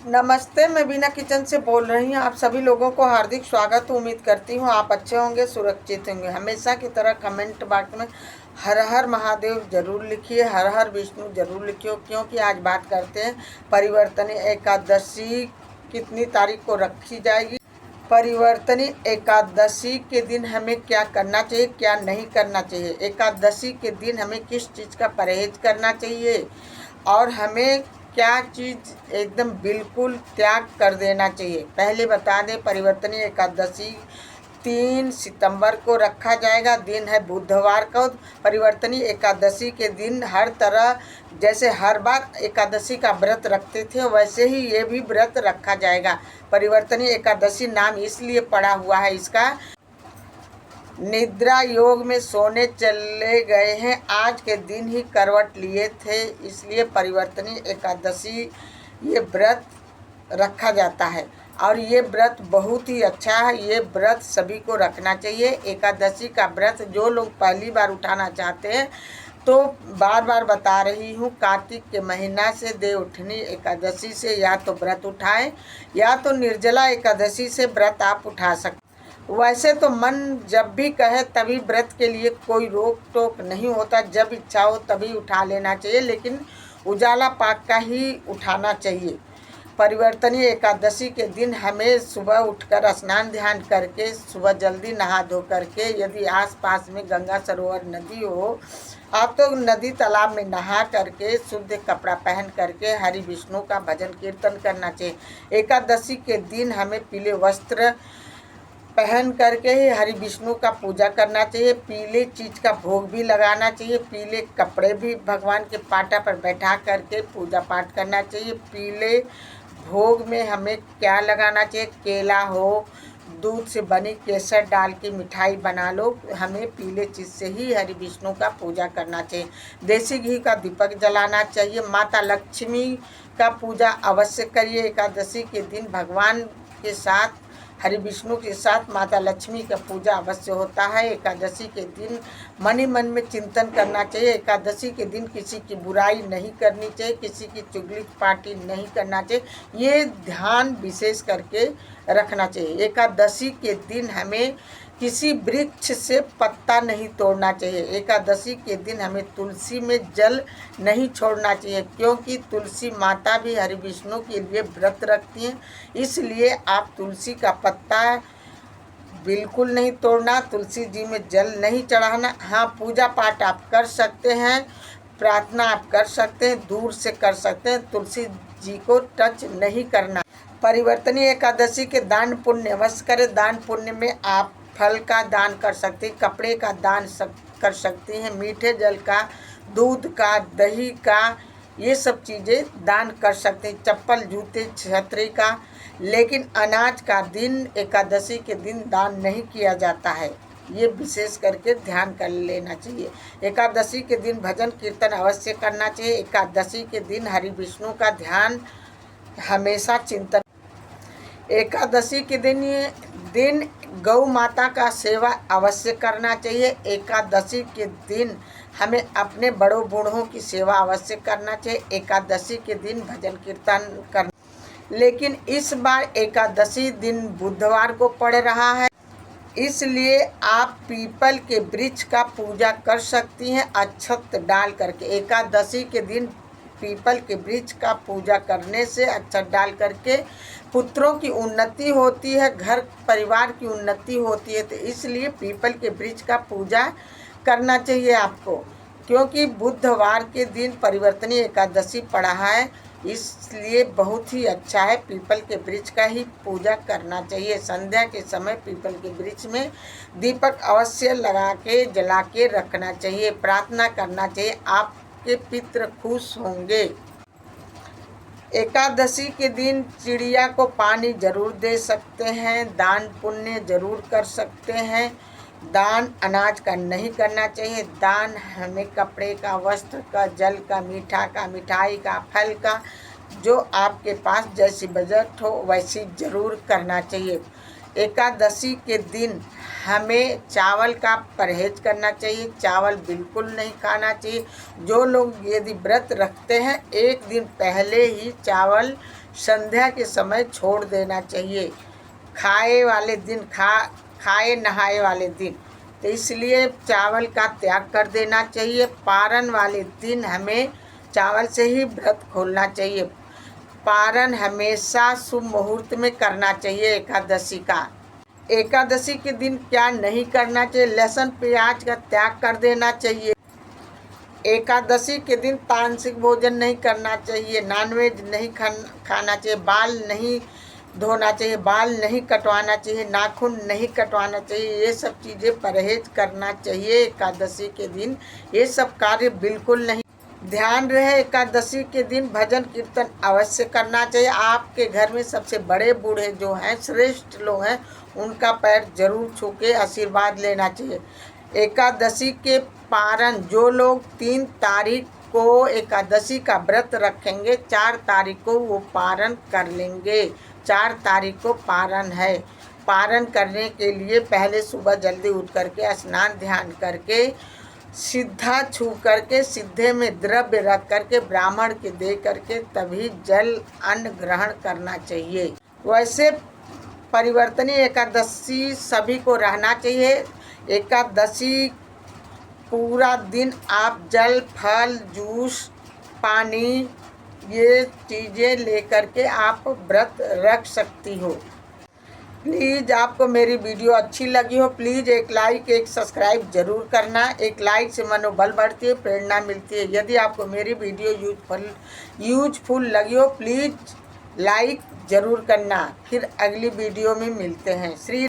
नमस्ते, मैं बीना किचन से बोल रही हूँ। आप सभी लोगों को हार्दिक स्वागत। उम्मीद करती हूँ आप अच्छे होंगे, सुरक्षित होंगे। हमेशा की तरह कमेंट बॉक्स में हर हर महादेव जरूर लिखिए, हर हर विष्णु जरूर लिखिए, क्योंकि आज बात करते हैं परिवर्तनी एकादशी कितनी तारीख को रखी जाएगी। परिवर्तनी एकादशी के दिन हमें क्या करना चाहिए, क्या नहीं करना चाहिए। एकादशी के दिन हमें किस चीज़ का परहेज करना चाहिए और हमें क्या चीज़ एकदम बिल्कुल त्याग कर देना चाहिए। पहले बता दें, परिवर्तनी एकादशी 3 सितंबर को रखा जाएगा। दिन है बुधवार को। परिवर्तनी एकादशी के दिन हर तरह जैसे हर बार एकादशी का व्रत रखते थे, वैसे ही ये भी व्रत रखा जाएगा। परिवर्तनी एकादशी नाम इसलिए पड़ा हुआ है इसका, निद्रा योग में सोने चले गए हैं, आज के दिन ही करवट लिए थे, इसलिए परिवर्तनी एकादशी ये व्रत रखा जाता है। और ये व्रत बहुत ही अच्छा है। ये व्रत सभी को रखना चाहिए। एकादशी का व्रत जो लोग पहली बार उठाना चाहते हैं तो बार बार बता रही हूँ, कार्तिक के महीना से देवउठनी एकादशी से या तो व्रत उठाएं या तो निर्जला एकादशी से व्रत आप उठा सकते। वैसे तो मन जब भी कहे तभी व्रत के लिए कोई रोक टोक नहीं होता, जब इच्छा हो तभी उठा लेना चाहिए, लेकिन उजाला पाक का ही उठाना चाहिए। परिवर्तनी एकादशी के दिन हमें सुबह उठकर स्नान ध्यान करके, सुबह जल्दी नहा धो करके, यदि आसपास में गंगा सरोवर नदी हो आप तो नदी तालाब में नहा करके शुद्ध कपड़ा पहन करके हरि विष्णु का भजन कीर्तन करना चाहिए। एकादशी के दिन हमें पीले वस्त्र पहन करके ही हरि विष्णु का पूजा करना चाहिए। पीले चीज़ का भोग भी लगाना चाहिए। पीले कपड़े भी भगवान के पाटा पर बैठा करके पूजा पाठ करना चाहिए। पीले भोग में हमें क्या लगाना चाहिए, केला हो, दूध से बनी केसर डाल के मिठाई बना लो। हमें पीले चीज़ से ही हरि विष्णु का पूजा करना चाहिए। देसी घी का दीपक जलाना चाहिए। माता लक्ष्मी का पूजा अवश्य करिए। एकादशी के दिन भगवान के साथ, हरि विष्णु के साथ माता लक्ष्मी का पूजा अवश्य होता है। एकादशी के दिन मन ही मन में चिंतन करना चाहिए। एकादशी के दिन किसी की बुराई नहीं करनी चाहिए, किसी की चुगली पार्टी नहीं करना चाहिए। ये ध्यान विशेष करके रखना चाहिए। एकादशी के दिन हमें किसी वृक्ष से पत्ता नहीं तोड़ना चाहिए। एकादशी के दिन हमें तुलसी में जल नहीं छोड़ना चाहिए, क्योंकि तुलसी माता भी हरि विष्णु के लिए व्रत रखती हैं। इसलिए आप तुलसी का पत्ता बिल्कुल नहीं तोड़ना, तुलसी जी में जल नहीं चढ़ाना। हाँ, पूजा पाठ आप कर सकते हैं, प्रार्थना आप कर सकते हैं, दूर से कर सकते हैं, तुलसी जी को टच नहीं करना। परिवर्तनी एकादशी के दान पुण्य अवश्य करें। दान पुण्य में आप फल का दान कर सकते हैं, कपड़े का दान कर सकते हैं, मीठे जल का, दूध का, दही का, ये सब चीज़ें दान कर सकते हैं, चप्पल, जूते, छतरी का। लेकिन अनाज का दिन एकादशी के दिन दान नहीं किया जाता है, ये विशेष करके ध्यान कर लेना चाहिए। एकादशी के दिन भजन कीर्तन अवश्य करना चाहिए। एकादशी के दिन हरि विष्णु का ध्यान हमेशा चिंतन। एकादशी के दिन गौ माता का सेवा अवश्य करना चाहिए। एकादशी के दिन हमें अपने बड़ों बूढ़ों की सेवा अवश्य करना चाहिए। एकादशी के दिन भजन कीर्तन करना, लेकिन इस बार एकादशी दिन बुधवार को पड़ रहा है, इसलिए आप पीपल के वृक्ष का पूजा कर सकती हैं अक्षत डाल करके। एकादशी के दिन पीपल के वृक्ष का पूजा करने से, अक्षत डाल करके पुत्रों की उन्नति होती है, घर परिवार की उन्नति होती है। तो इसलिए पीपल के वृक्ष का पूजा करना चाहिए आपको, क्योंकि बुधवार के दिन परिवर्तनी एकादशी पड़ा है, इसलिए बहुत ही अच्छा है। पीपल के वृक्ष का ही पूजा करना चाहिए। संध्या के समय पीपल के वृक्ष में दीपक अवश्य लगा के जला के रखना चाहिए। प्रार्थना करना चाहिए, आपके पितृ खुश होंगे। एकादशी के दिन चिड़िया को पानी जरूर दे सकते हैं, दान पुण्य जरूर कर सकते हैं। दान अनाज का नहीं करना चाहिए। दान हमें कपड़े का, वस्त्र का, जल का, मीठा का, मिठाई का, फल का, जो आपके पास जैसी बजट हो वैसी जरूर करना चाहिए। एकादशी के दिन हमें चावल का परहेज करना चाहिए, चावल बिल्कुल नहीं खाना चाहिए। जो लोग यदि व्रत रखते हैं एक दिन पहले ही चावल संध्या के समय छोड़ देना चाहिए, खाए नहाए वाले दिन। तो इसलिए चावल का त्याग कर देना चाहिए। पारण वाले दिन हमें चावल से ही व्रत खोलना चाहिए। पारण हमेशा शुभ मुहूर्त में करना चाहिए एकादशी का। एकादशी के दिन क्या नहीं करना चाहिए? लहसुन प्याज का त्याग कर देना चाहिए। एकादशी के दिन तामसिक भोजन नहीं करना चाहिए, नॉनवेज नहीं खाना चाहिए, बाल नहीं धोना चाहिए, बाल नहीं कटवाना चाहिए, नाखून नहीं कटवाना चाहिए। ये सब चीज़ें परहेज करना चाहिए एकादशी के दिन। ये सब कार्य बिल्कुल नहीं। ध्यान रहे एकादशी के दिन भजन कीर्तन अवश्य करना चाहिए। आपके घर में सबसे बड़े बूढ़े जो हैं, श्रेष्ठ लोग हैं, उनका पैर जरूर छू के आशीर्वाद लेना चाहिए। एकादशी के पारण जो लोग 3 तारीख को एकादशी का व्रत रखेंगे, 4 तारीख को वो पारण कर लेंगे। 4 तारीख को पारण है। पारण करने के लिए पहले सुबह जल्दी उठ करके स्नान ध्यान करके सीधा छू करके सीधे में द्रव्य रख करके ब्राह्मण के दे करके तभी जल अन्न ग्रहण करना चाहिए। वैसे परिवर्तनीय एकादशी सभी को रहना चाहिए। एकादशी पूरा दिन आप जल, फल, जूस, पानी ये चीज़ें लेकर के आप व्रत रख सकती हो। प्लीज़ आपको मेरी वीडियो अच्छी लगी हो, प्लीज़ एक लाइक एक सब्सक्राइब ज़रूर करना। एक लाइक से मनोबल बढ़ती है, प्रेरणा मिलती है। यदि आपको मेरी वीडियो यूजफुल लगी हो, प्लीज़ लाइक ज़रूर करना। फिर अगली वीडियो में मिलते हैं। श्री